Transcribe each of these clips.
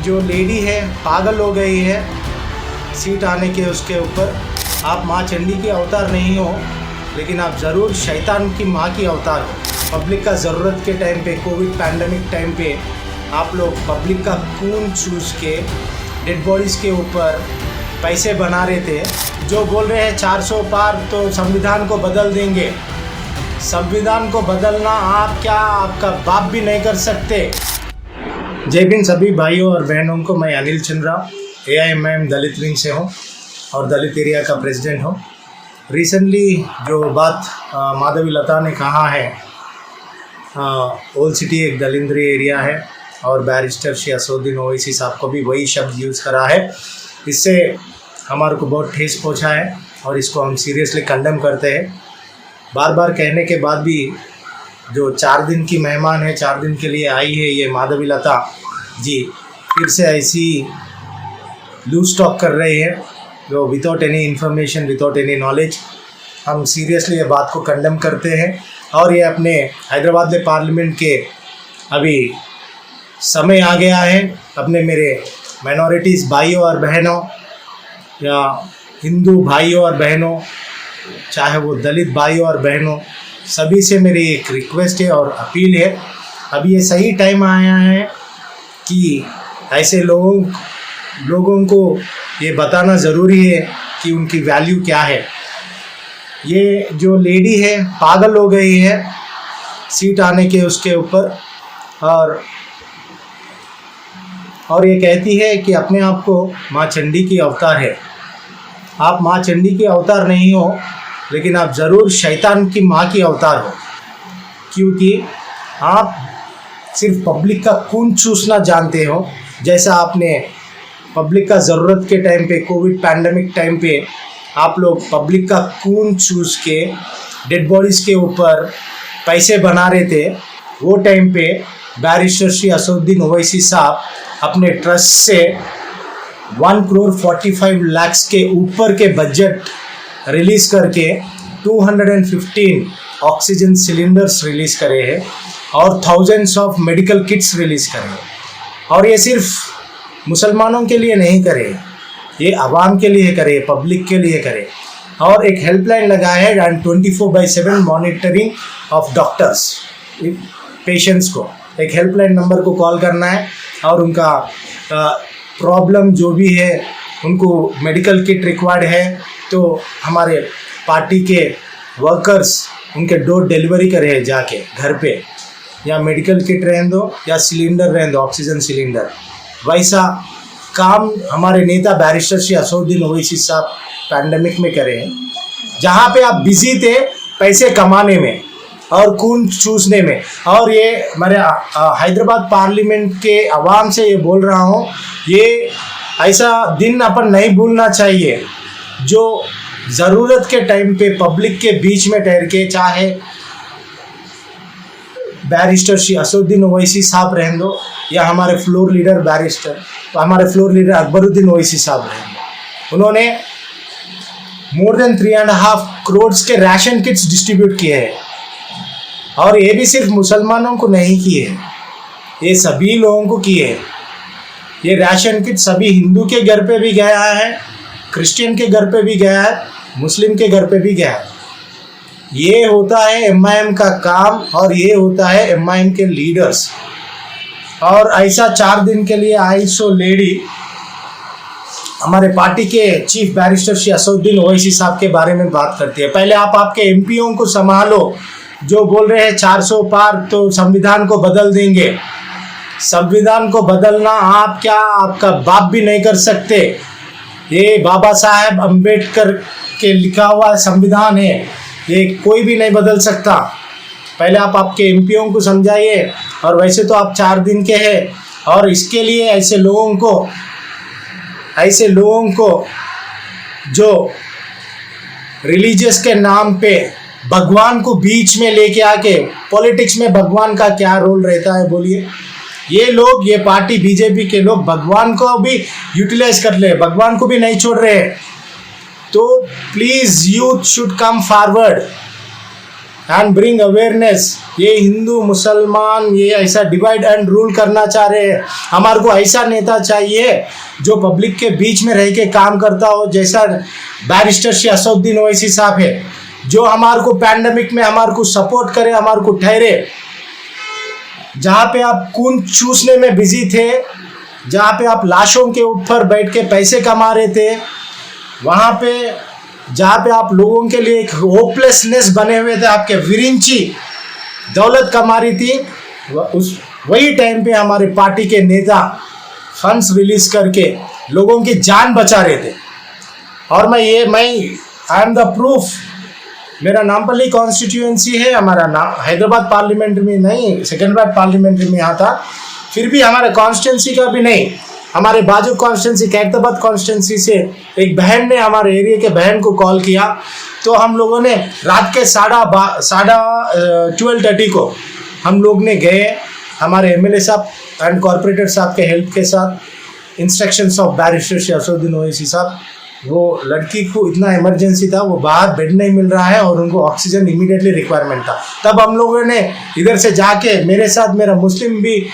जो लेडी है पागल हो गई है सीट आने के उसके ऊपर। आप माँ चंडी के अवतार नहीं हो, लेकिन आप ज़रूर शैतान की माँ की अवतार हो। पब्लिक का ज़रूरत के टाइम पे, कोविड पैंडमिक टाइम पे आप लोग पब्लिक का खून चूस के डेड बॉडीज़ के ऊपर पैसे बना रहे थे। जो बोल रहे हैं 400 पार तो संविधान को बदल देंगे। संविधान को बदलना आप क्या, आपका बाप भी नहीं कर सकते। जय भीम सभी भाइयों और बहनों को। मैं अनिल चंद्रा AIMIM दलित विंग से हूँ और दलित एरिया का प्रेसिडेंट हूँ। रिसेंटली जो बात माधवी लता ने कहा है, ओल्ड सिटी एक दलिंद्री एरिया है और बैरिस्टर श्री असदुद्दीन ओवैसी साहब को भी वही शब्द यूज़ करा है। इससे हमारे को बहुत ठेस पहुँचा है और इसको हम सीरियसली कंडेम करते हैं। बार बार कहने के बाद भी जो 4 दिन की मेहमान है, 4 दिन के लिए आई है ये माधवी लता जी, फिर से ऐसी लूज टॉक कर रही है जो without any information, without any knowledge. हम सीरियसली ये बात को कंडेम करते हैं और ये अपने हैदराबाद में पार्लियामेंट के अभी समय आ गया है। अपने मेरे माइनॉरिटीज़ भाइयों और बहनों या हिंदू भाइयों और बहनों, चाहे वो दलित भाइयों और बहनों, सभी से मेरी एक रिक्वेस्ट है और अपील है। अभी ये सही टाइम आया है कि ऐसे लोगों को ये बताना ज़रूरी है कि उनकी वैल्यू क्या है। ये जो लेडी है पागल हो गई है सीट आने के उसके ऊपर और ये कहती है कि अपने आप को माँ चंडी की अवतार है। आप माँ चंडी के अवतार नहीं हो, लेकिन आप ज़रूर शैतान की माँ की अवतार हो, क्योंकि आप सिर्फ पब्लिक का खून चूसना जानते हो। जैसा आपने पब्लिक का ज़रूरत के टाइम पे, कोविड पैंडमिक टाइम पे आप लोग पब्लिक का खून चूस के डेड बॉडीज़ के ऊपर पैसे बना रहे थे। वो टाइम पे बैरिस्टर श्री असदुद्दीन ओवैसी साहब अपने ट्रस्ट से 1,45,00,000 के ऊपर के बजट रिलीज़ करके 215 ऑक्सीजन सिलेंडर्स रिलीज़ करे हैं और thousands of medical kits release करे हैं। और ये सिर्फ मुसलमानों के लिए नहीं करे, ये आवाम के लिए करे, पब्लिक के लिए करे। और एक हेल्पलाइन लगाया है and 24/7 monitoring of doctors patients को। एक हेल्पलाइन नंबर को कॉल करना है और उनका प्रॉब्लम जो भी है, उनको मेडिकल किट रिक्वायर्ड है तो हमारे पार्टी के वर्कर्स उनके डोर डिलीवरी करे जाके घर पे, या मेडिकल किट रहने दो या सिलेंडर रहने दो, ऑक्सीजन सिलेंडर। वैसा काम हमारे नेता बैरिस्टर श्री असदुद्दीन ओवैसी साहब पैंडमिक में करे हैं। जहाँ पे आप बिजी थे पैसे कमाने में और खून चूसने में। और ये हमारे हैदराबाद पार्लियामेंट के आवाम से ये बोल रहा हूँ, ये ऐसा दिन अपन नहीं भूलना चाहिए जो ज़रूरत के टाइम पे पब्लिक के बीच में ठहर के, चाहे बैरिस्टर श्री असदुद्दीन ओवैसी साहब रहने दो या हमारे फ्लोर लीडर अकबरुद्दीन ओवैसी साहब रहने दो, उन्होंने मोर देन 3.5 करोड़ के राशन किट्स डिस्ट्रीब्यूट किए हैं। और ये भी सिर्फ मुसलमानों को नहीं किए, ये सभी लोगों को किए। ये राशन किट सभी हिंदू के घर पे भी गया है, क्रिश्चियन के घर पे भी गया है, मुस्लिम के घर पे भी गया है। ये होता है MIM का काम और ये होता है MIM के लीडर्स। और ऐसा 4 दिन के लिए आई सो लेडी हमारे पार्टी के चीफ बैरिस्टर श्री असदुद्दीन ओवैसी साहब के बारे में बात करती है। पहले आप आपके MPओं को संभालो जो बोल रहे हैं 400 पार तो संविधान को बदल देंगे। संविधान को बदलना आप क्या, आपका बाप भी नहीं कर सकते। ये बाबा साहेब अम्बेडकर के लिखा हुआ संविधान है, ये कोई भी नहीं बदल सकता। पहले आप आपके MPओं को समझाइए। और वैसे तो आप 4 दिन के हैं और इसके लिए ऐसे लोगों को जो रिलीजियस के नाम पे भगवान को बीच में लेके आके, पॉलिटिक्स में भगवान का क्या रोल रहता है बोलिए। ये लोग, ये पार्टी बीजेपी के लोग भगवान को भी यूटिलाइज कर ले, भगवान को भी नहीं छोड़ रहे। तो please youth should come forward. And bring awareness. ये हिंदू मुसलमान ये ऐसा डिवाइड एंड रूल करना चाह रहे हैं। हमारे को ऐसा नेता चाहिए जो पब्लिक के बीच में रह के काम करता हो, जैसा बैरिस्टर शेख असदुद्दीन ओवैसी साहब है, जो हमारे को पैंडेमिक में हमारे को सपोर्ट करे, हमारे को ठहरे। जहाँ पे आप खून चूसने में बिजी थे, जहाँ पे आप लाशों के ऊपर बैठ के पैसे कमा रहे थे, वहाँ पे जहाँ पे आप लोगों के लिए एक होपलेसनेस बने हुए थे, आपके विरिंची दौलत कमा रही थी, वही टाइम पे हमारे पार्टी के नेता फंड्स रिलीज करके लोगों की जान बचा रहे थे। और मैं आई एम द प्रूफ। मेरा नामपल्ली कॉन्स्टिट्यूएंसी है, हमारा नाम हैदराबाद पार्लियामेंट में नहीं, सेकेंडराबाद पार्लियामेंट में यहाँ था, फिर भी हमारे कॉन्स्टिट्यूंसी का भी नहीं, हमारे बाजू कॉन्स्टिट्यूंसी कैरताबाद कॉन्स्टिट्यूंसी से एक बहन ने हमारे एरिया के बहन को कॉल किया, तो हम लोगों ने रात के 12:30 को हम लोग ने गए, हमारे एमएलए साहब एंड कॉर्पोरेटर साहब के हेल्प के साथ, instructions of barrister Sheikh Asaduddin Owaisi साहब। वो लड़की को इतना इमरजेंसी था, वो बाहर बेड नहीं मिल रहा है और उनको ऑक्सीजन इमीडिएटली रिक्वायरमेंट था। तब हम लोगों ने इधर से जाके, मेरे साथ मेरा मुस्लिम भी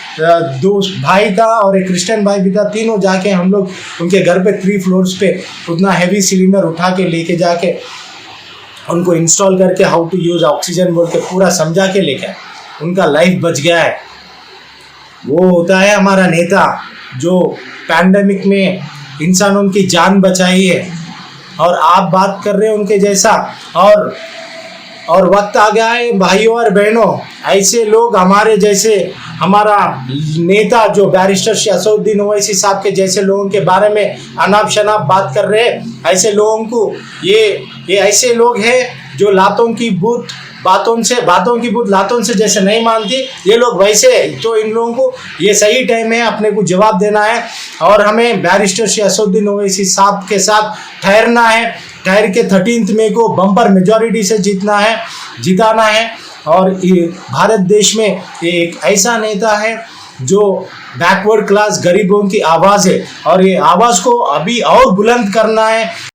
दो भाई था और एक क्रिश्चियन भाई भी था, तीनों जाके हम लोग उनके घर पे 3 फ्लोर्स पे उतना हैवी सिलेंडर उठा के लेके जाके उनको इंस्टॉल करके हाउ टू यूज़ ऑक्सीजन बोल के पूरा समझा के लेके आए। उनका लाइफ बच गया है। वो होता है हमारा नेता जो पैंडेमिक में इंसानों की जान बचाई है, और आप बात कर रहे हैं उनके जैसा। और वक्त आ गया है भाइयों और बहनों, ऐसे लोग हमारे जैसे, हमारा नेता जो बैरिस्टर शेख असदुद्दीन ओवैसी साहब के जैसे लोगों के बारे में अनाप शनाप बात कर रहे हैं, ऐसे लोगों को ये ऐसे लोग हैं जो लातों की बूथ लातों से जैसे नहीं मानती ये लोग वैसे। तो इन लोगों को ये सही टाइम है अपने को जवाब देना है, और हमें बैरिस्टर शेख असदुद्दीन ओवैसी साहब के साथ ठहरना है। ठहर के 13 मई को बम्पर मेजॉरिटी से जिताना है। और भारत देश में ये एक ऐसा नेता है जो बैकवर्ड क्लास गरीबों की आवाज़ है, और ये आवाज़ को अभी और बुलंद करना है।